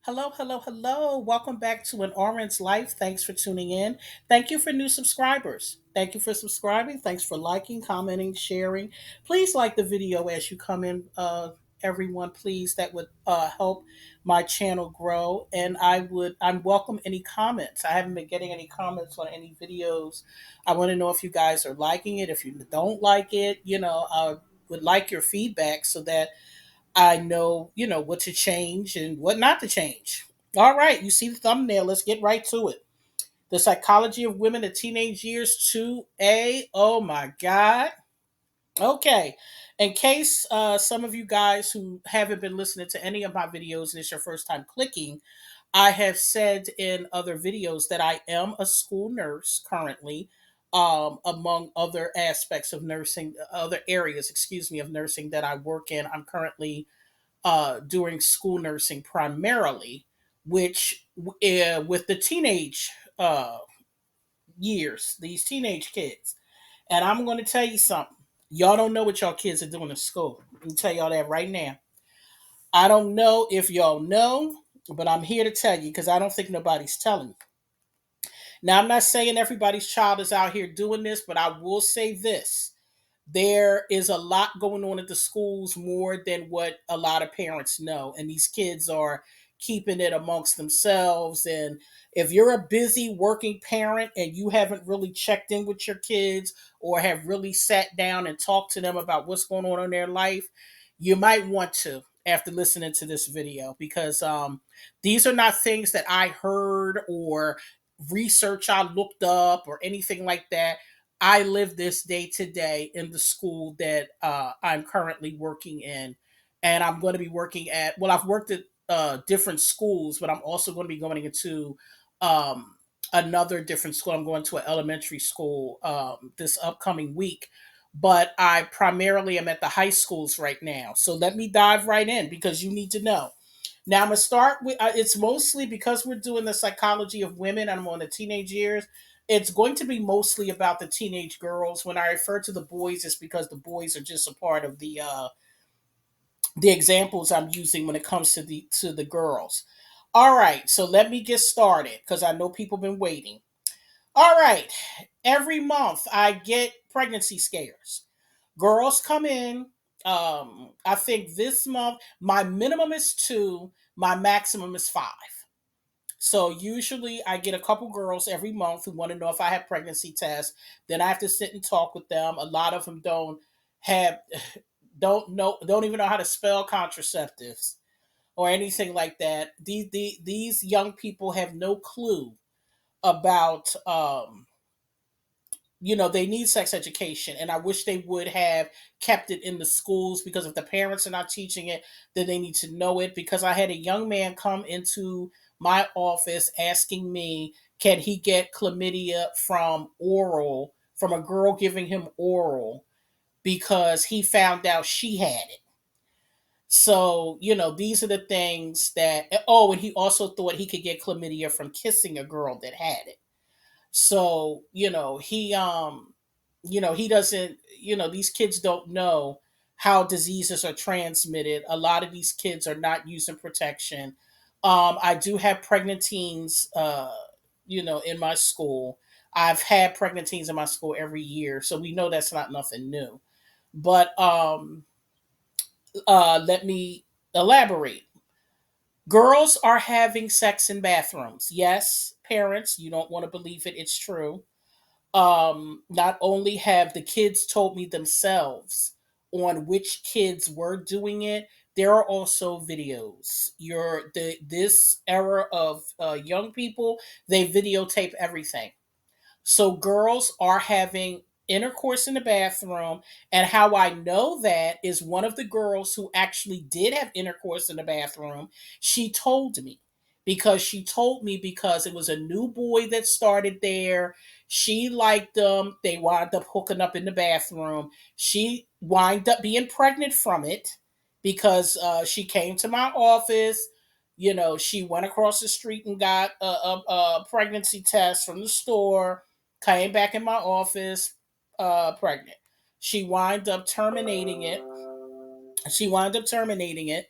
Hello, hello, hello. Welcome back to An Orange Life. Thanks for tuning in. Thank you for new subscribers. Thank you for subscribing. Thanks for liking, commenting, sharing. Please like the video as you come in, everyone. Please, that would help my channel grow. And I'm welcome any comments. I haven't been getting any comments on any videos. I want to know if you guys are liking it. If you don't like it, I would like your feedback so that I know, what to change and what not to change. All right, you see the thumbnail. Let's get right to it. The Psychology of Women in Teenage Years 2A. Oh my God. Okay. In case some of you guys who haven't been listening to any of my videos and it's your first time clicking, I have said in other videos that I am a school nurse currently, among other aspects of nursing, other areas, excuse me, of nursing that I work in. I'm currently doing school nursing primarily, which with the teenage years, these teenage kids. And I'm going to tell you something. Y'all don't know what y'all kids are doing in school. Let me tell y'all that right now. I don't know if y'all know, but I'm here to tell you because I don't think nobody's telling you. Now, I'm not saying everybody's child is out here doing this, but I will say this. There is a lot going on at the schools more than what a lot of parents know. And these kids are keeping it amongst themselves. And if you're a busy working parent and you haven't really checked in with your kids or have really sat down and talked to them about what's going on in their life, you might want to after listening to this video because these are not things that I heard or research I looked up or anything like that. I live this day to day in the school that I'm currently working in. And I'm going to be working at, well, I've worked at different schools, but I'm also going to be going into um, another different school. I'm going to an elementary school this upcoming week. But I primarily am at the high schools right now. So let me dive right in because you need to know. Now I'm gonna start with it's mostly because we're doing the psychology of women and I'm on the teenage years. It's going to be mostly about the teenage girls. When I refer to the boys, it's because the boys are just a part of the examples I'm using when it comes to the girls. All right, so let me get started because I know people been waiting. All right, every month I get pregnancy scares. Girls come in. I think this month my minimum is two, my maximum is five. So usually I get a couple girls every month who want to know if I have pregnancy tests. Then I have to sit and talk with them. A lot of them have don't even know how to spell contraceptives or anything like that. These young people have no clue about they need sex education, and I wish they would have kept it in the schools because if the parents are not teaching it, then they need to know it. Because I had a young man come into my office asking me, can he get chlamydia from a girl giving him oral because he found out she had it. So, these are the things that, oh, and he also thought he could get chlamydia from kissing a girl that had it. So, he doesn't, these kids don't know how diseases are transmitted. A lot of these kids are not using protection. I do have pregnant teens, in my school. I've had pregnant teens in my school every year, so we know that's not nothing new. But let me elaborate. Girls are having sex in bathrooms. Yes, parents, you don't want to believe it, it's true. Not only have the kids told me themselves on which kids were doing it, there are also videos. This era of young people, they videotape everything. So girls are having intercourse in the bathroom. And how I know that is one of the girls who actually did have intercourse in the bathroom. She told me because it was a new boy that started there. She liked them. They wound up hooking up in the bathroom. She wound up being pregnant from it because she came to my office. She went across the street and got a pregnancy test from the store, came back in my office pregnant. She wind up terminating it. She wound up terminating it,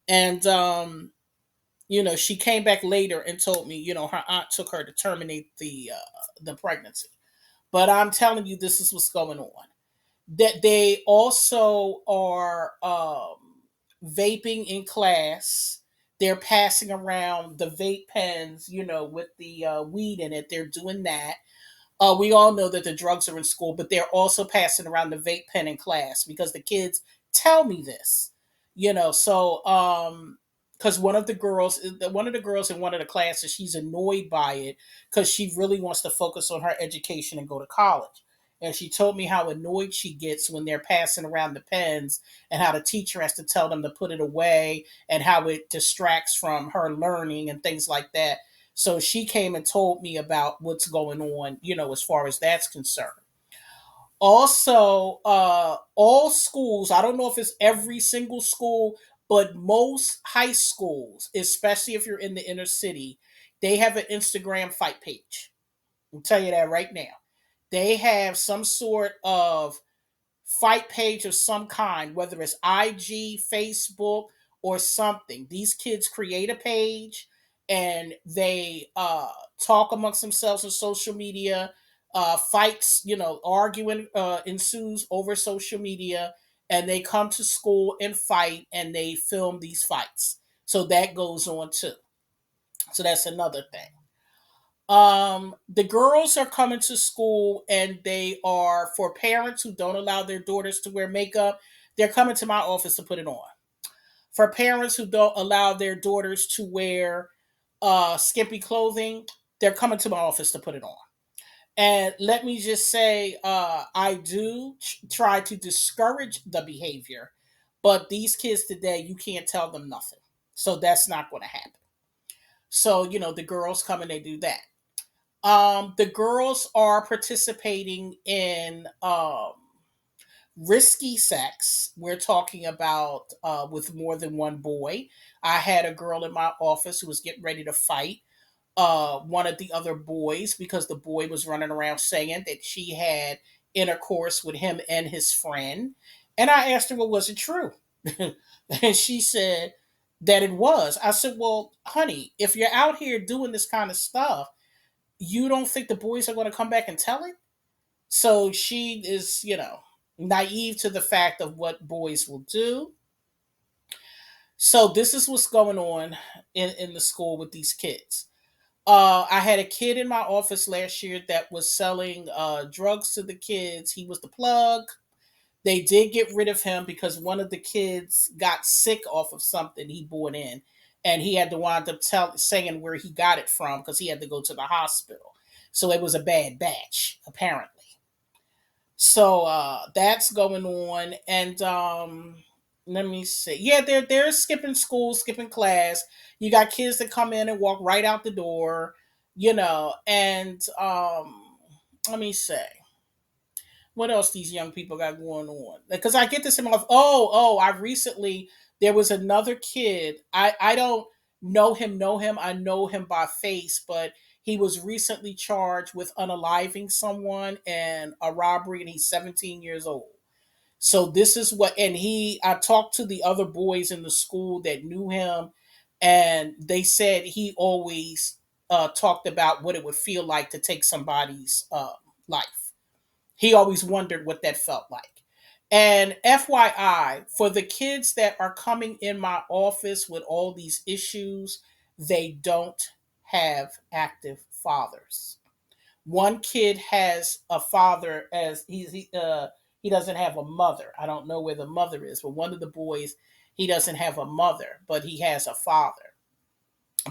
and She came back later and told me, her aunt took her to terminate the pregnancy. But I'm telling you, this is what's going on. That they also are vaping in class. They're passing around the vape pens, with the weed in it. They're doing that. We all know that the drugs are in school, but they're also passing around the vape pen in class because the kids tell me this. So because one of the girls in one of the classes, she's annoyed by it because she really wants to focus on her education and go to college. And she told me how annoyed she gets when they're passing around the pens and how the teacher has to tell them to put it away and how it distracts from her learning and things like that. So she came and told me about what's going on, as far as that's concerned. Also, all schools, I don't know if it's every single school, but most high schools, especially if you're in the inner city, they have an Instagram fight page. I'll tell you that right now. They have some sort of fight page of some kind, whether it's IG, Facebook, or something. These kids create a page and they talk amongst themselves on social media. Fights, arguing ensues over social media, and they come to school and fight and they film these fights. So that goes on too. So that's another thing. The girls are coming to school and they are, for parents who don't allow their daughters to wear makeup, they're coming to my office to put it on. For parents who don't allow their daughters to wear skimpy clothing, they're coming to my office to put it on. And let me just say, I do try to discourage the behavior, but these kids today, you can't tell them nothing. So that's not going to happen. So, the girls come and they do that. The girls are participating in risky sex. We're talking about with more than one boy. I had a girl in my office who was getting ready to fight one of the other boys because the boy was running around saying that she had intercourse with him and his friend. And I asked her, well, was it true? And she said that it was. I said, well, honey, if you're out here doing this kind of stuff, you don't think the boys are going to come back and tell it? So she is, naive to the fact of what boys will do. So this is what's going on in the school with these kids. I had a kid in my office last year that was selling drugs to the kids. He was the plug. They did get rid of him because one of the kids got sick off of something he bought in, and he had to wind up saying where he got it from because he had to go to the hospital. So it was a bad batch, apparently. So that's going on, and let me see. Yeah, they're skipping school, skipping class. You got kids that come in and walk right out the door, and let me say what else these young people got going on. Because I get this in my life. I recently there was another kid. I don't know him. I know him by face, but he was recently charged with unaliving someone and a robbery, and he's 17 years old. So this is what, and I talked to the other boys in the school that knew him, and they said he always talked about what it would feel like to take somebody's life. He always wondered what that felt like. And FYI, for the kids that are coming in my office with all these issues, they don't have active fathers. One kid has a father as he doesn't have a mother. I don't know where the mother is, but one of the boys, he doesn't have a mother, but he has a father.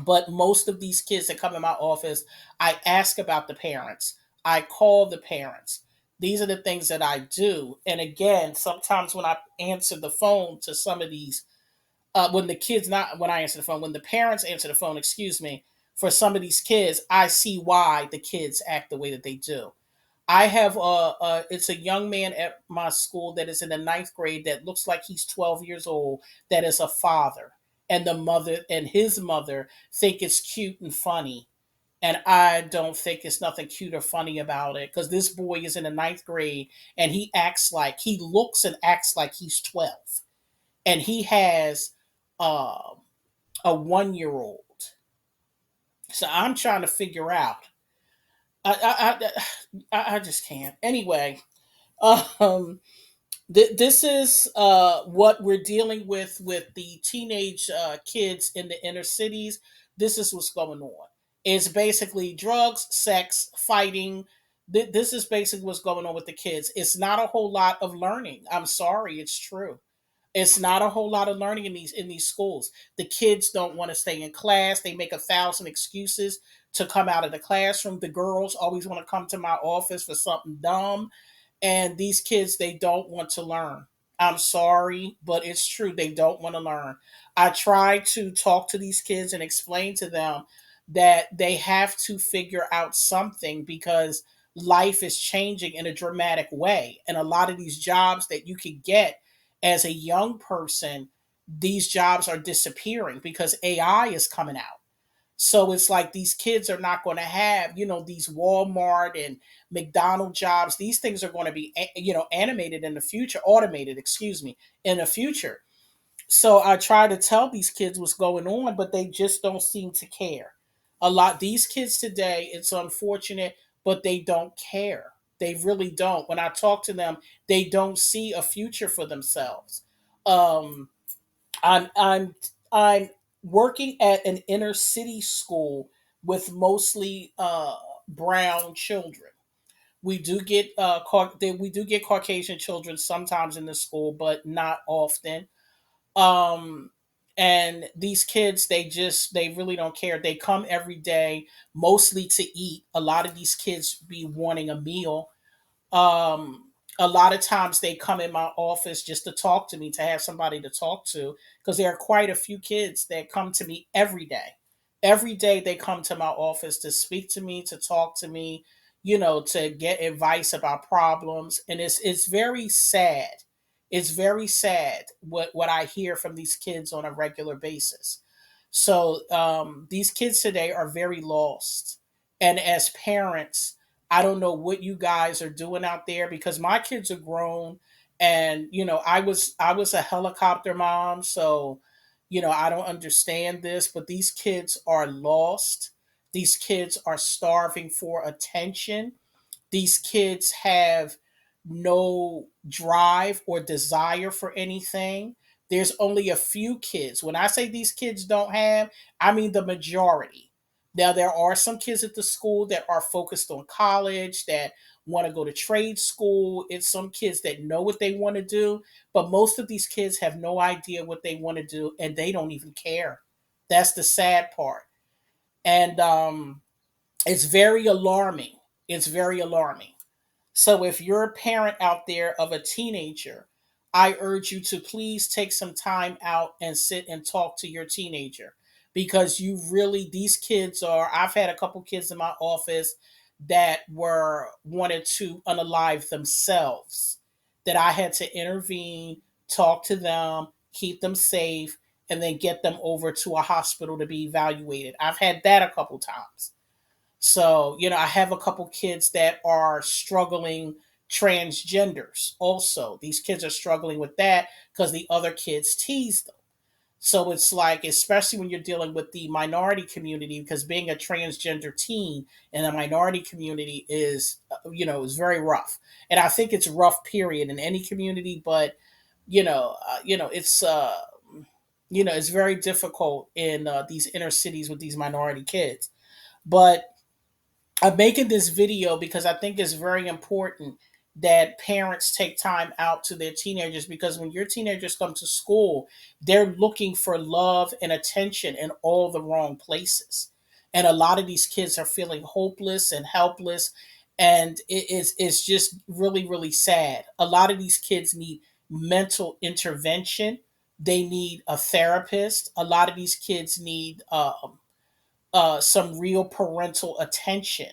But most of these kids that come in my office, I ask about the parents. I call the parents. These are the things that I do. And again, sometimes when I answer the phone to some of these, when the kids, not when I answer the phone, when the parents answer the phone, excuse me, for some of these kids, I see why the kids act the way that they do. I have it's a young man at my school that is in the ninth grade that looks like he's 12 years old, that is a father. And the mother and his mother think it's cute and funny. And I don't think it's nothing cute or funny about it because this boy is in the ninth grade and he looks and acts like he's 12. And he has uh, a 1 year old. So I'm trying to figure out. I just can't. Anyway, um, this is what we're dealing with the teenage kids in the inner cities. This is what's going on. It's basically drugs, sex, fighting. This is basically what's going on with the kids. It's not a whole lot of learning. I'm sorry, it's true. It's not a whole lot of learning in these schools. The kids don't want to stay in class. They make 1,000 excuses to come out of the classroom. The girls always want to come to my office for something dumb, and these kids, they don't want to learn. I'm sorry, but it's true. They don't want to learn. I try to talk to these kids and explain to them that they have to figure out something because life is changing in a dramatic way. And a lot of these jobs that you could get as a young person, these jobs are disappearing because AI is coming out. So it's like these kids are not going to have, these Walmart and McDonald jobs. These things are going to be, animated in the future, automated, excuse me, in the future. So I try to tell these kids what's going on, but they just don't seem to care. A lot, these kids today, it's unfortunate, but they don't care. They really don't. When I talk to them, they don't see a future for themselves. Um, I'm working at an inner city school with mostly brown children. We do get Caucasian children sometimes in the school, but not often. Um, and these kids, they really don't care. They come every day mostly to eat. A lot of these kids be wanting a meal. um a lot of times they come in my office just to talk to me, to have somebody to talk to, because there are quite a few kids that come to me every day they come to my office to speak to me, to talk to me, to get advice about problems. And it's very sad. It's very sad what I hear from these kids on a regular basis. So these kids today are very lost. And as parents, I don't know what you guys are doing out there, because my kids are grown, and I was a helicopter mom, so I don't understand this, but these kids are lost. These kids are starving for attention. These kids have no drive or desire for anything. There's only a few kids. When I say these kids don't have, I mean the majority. Now, there are some kids at the school that are focused on college, that want to go to trade school. It's some kids that know what they want to do, but most of these kids have no idea what they want to do, and they don't even care. That's the sad part. And it's very alarming. It's very alarming. So if you're a parent out there of a teenager, I urge you to please take some time out and sit and talk to your teenager, because these kids are, I've had a couple kids in my office that were wanted to unalive themselves, that I had to intervene, talk to them, keep them safe, and then get them over to a hospital to be evaluated. I've had that a couple times. So, I have a couple kids that are struggling, transgenders also. These kids are struggling with that because the other kids tease them. So it's like, especially when you're dealing with the minority community, because being a transgender teen in a minority community is very rough. And I think it's rough, period, in any community. But it's very difficult in these inner cities with these minority kids. But I'm making this video because I think it's very important that parents take time out to their teenagers, because when your teenagers come to school, they're looking for love and attention in all the wrong places. And a lot of these kids are feeling hopeless and helpless. And it's just really, really sad. A lot of these kids need mental intervention. They need a therapist. A lot of these kids need some real parental attention.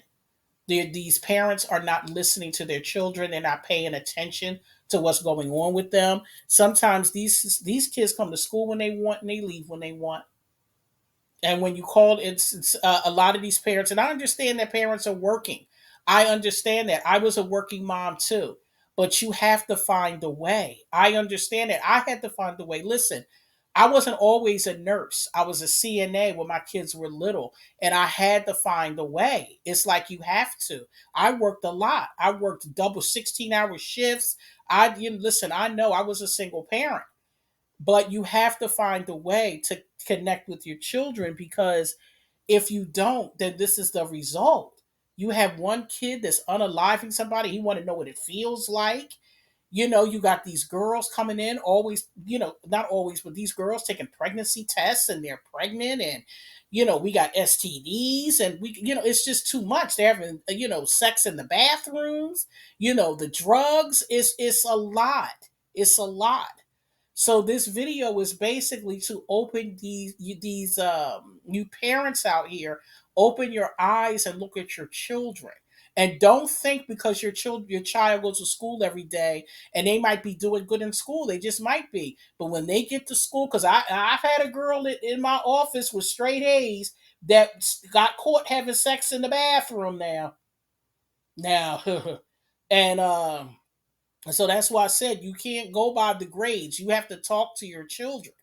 These parents are not listening to their children. They're not paying attention to what's going on with them. Sometimes these kids come to school when they want and they leave when they want. And when you call, it's a lot of these parents, and I understand that parents are working. I understand that. I was a working mom too, but you have to find a way. I understand that. I had to find a way. Listen, I wasn't always a nurse. I was a CNA when my kids were little, and I had to find a way. It's like you have to. I worked a lot. I worked double 16-hour shifts. Listen, I know I was a single parent, but you have to find a way to connect with your children, because if you don't, then this is the result. You have one kid that's unaliving somebody. He want to know what it feels like. You got these girls coming in always, not always, but these girls taking pregnancy tests and they're pregnant, and we got STDs, and it's just too much. They're having sex in the bathrooms, the drugs. It's a lot. It's a lot. So this video is basically to open these you parents out here, open your eyes and look at your children. And don't think because your child goes to school every day and they might be doing good in school. They just might be. But when they get to school, because I've had a girl in my office with straight A's that got caught having sex in the bathroom now. And so that's why I said you can't go by the grades. You have to talk to your children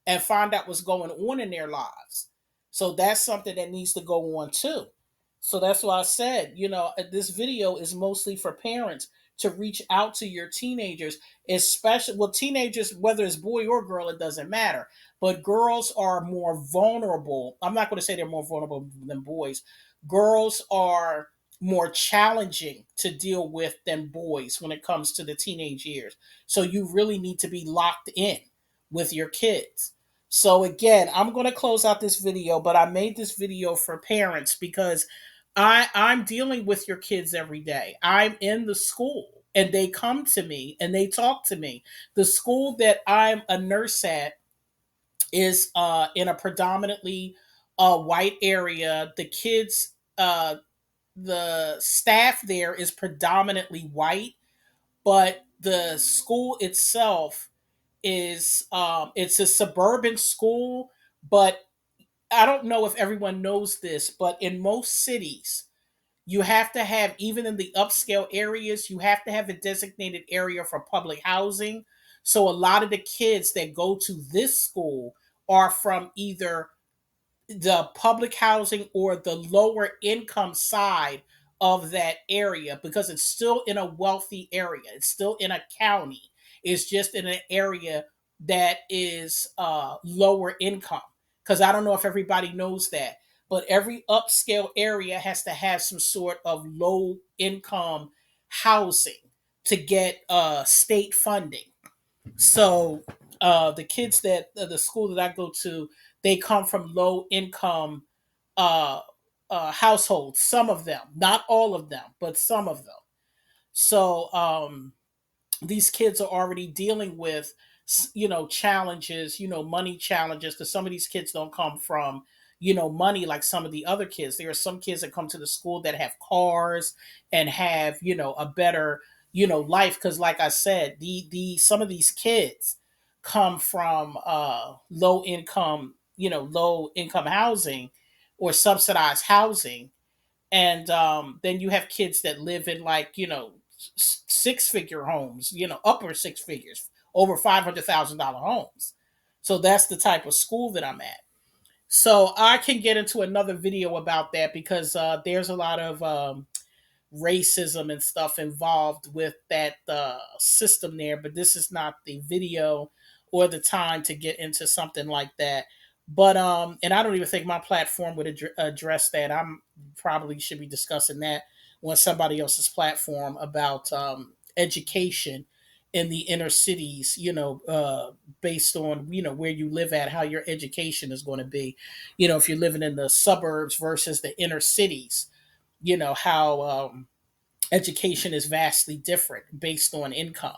and find out what's going on in their lives. So that's something that needs to go on too. So that's why I said, this video is mostly for parents to reach out to your teenagers, especially, well, teenagers, whether it's boy or girl, it doesn't matter. But girls are more vulnerable. I'm not going to say they're more vulnerable than boys. Girls are more challenging to deal with than boys when it comes to the teenage years. So you really need to be locked in with your kids. So again, I'm going to close out this video, but I made this video for parents because I'm dealing with your kids every day. I'm in the school and they come to me and they talk to me. The school that I'm a nurse at is in a predominantly white area. The staff there is predominantly white, but the school itself is it's a suburban school. But I don't know if everyone knows this, but in most cities you have to have, even in the upscale areas, you have to have a designated area for public housing. So a lot of the kids that go to this school are from either the public housing or the lower income side of that area, because it's still in a wealthy area. It's still in a county. It's just in an area that is lower income. Because I don't know if everybody knows that, but every upscale area has to have some sort of low income housing to get state funding. So the kids that the school that I go to, they come from low income uh, households. Some of them, not all of them, but some of them. So these kids are already dealing with challenges, money challenges, because some of these kids don't come from money like some of the other kids. There are some kids that come to the school that have cars and have a better life, because like I said, the some of these kids come from low income housing or subsidized housing. And then you have kids that live in like six figure homes, upper six figures, over $500,000 homes. So that's the type of school that I'm at. So I can get into another video about that, because there's a lot of racism and stuff involved with that system there. But this is not the video or the time to get into something like that. But and I don't even think my platform would address that. I'm probably should be discussing that on somebody else's platform about education in the inner cities, based on where you live at, how your education is going to be, if you're living in the suburbs versus the inner cities, how education is vastly different based on income.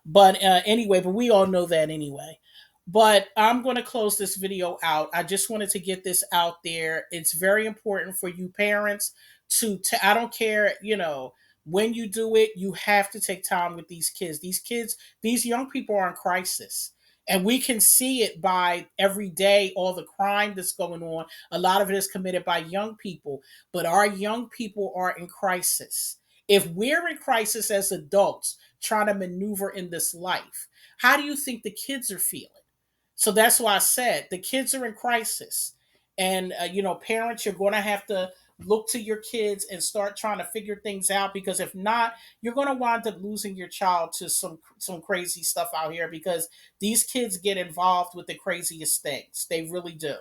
But anyway, but we all know that anyway. But I'm going to close this video out. I just wanted to get this out there. It's very important for you parents I don't care, when you do it, you have to take time with these kids. These young people are in crisis. And we can see it by every day, all the crime that's going on. A lot of it is committed by young people, but our young people are in crisis. If we're in crisis as adults, trying to maneuver in this life, how do you think the kids are feeling? So that's why I said the kids are in crisis. And, parents, you're going to have to look to your kids and start trying to figure things out, because if not, you're going to wind up losing your child to some crazy stuff out here, because these kids get involved with the craziest things. They really do.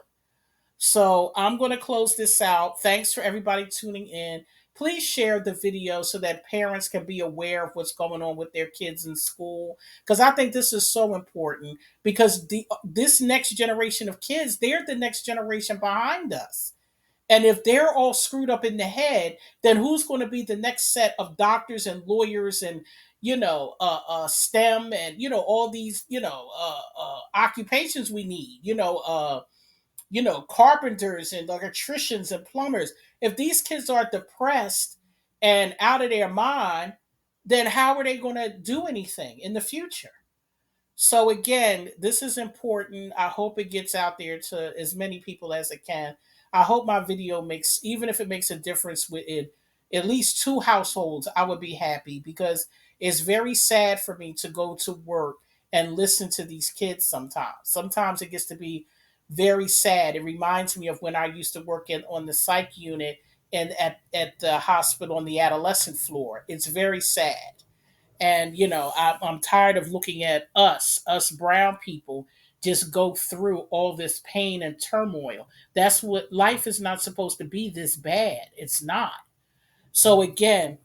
So I'm going to close this out. Thanks for everybody tuning in. Please share the video so that parents can be aware of what's going on with their kids in school. Because I think this is so important. Because this next generation of kids, they're the next generation behind us. And if they're all screwed up in the head, then who's going to be the next set of doctors and lawyers and STEM and all these occupations we need? Carpenters and electricians and plumbers. If these kids are depressed and out of their mind, then how are they going to do anything in the future? So again, this is important. I hope it gets out there to as many people as it can. I hope my video makes, even if it makes a difference with it, at least two households, I would be happy, because it's very sad for me to go to work and listen to these kids sometimes. Sometimes it gets to be very sad. It reminds me of when I used to work on the psych unit and at the hospital on the adolescent floor. It's very sad. And I'm tired of looking at us brown people just go through all this pain and turmoil. That's what life is not supposed to be, this bad. It's not. So again,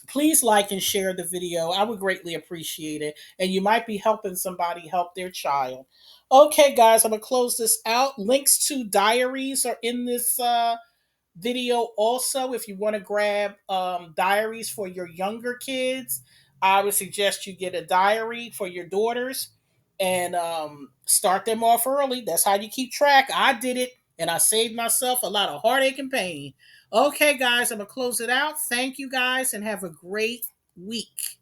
please like and share the video. I would greatly appreciate it. And you might be helping somebody help their child. Okay, guys, I'm gonna close this out. Links to diaries are in this video also. If you want to grab diaries for your younger kids, I would suggest you get a diary for your daughters and start them off early. That's how you keep track. I did it, and I saved myself a lot of heartache and pain. Okay, guys, I'm gonna close it out. Thank you guys, and have a great week.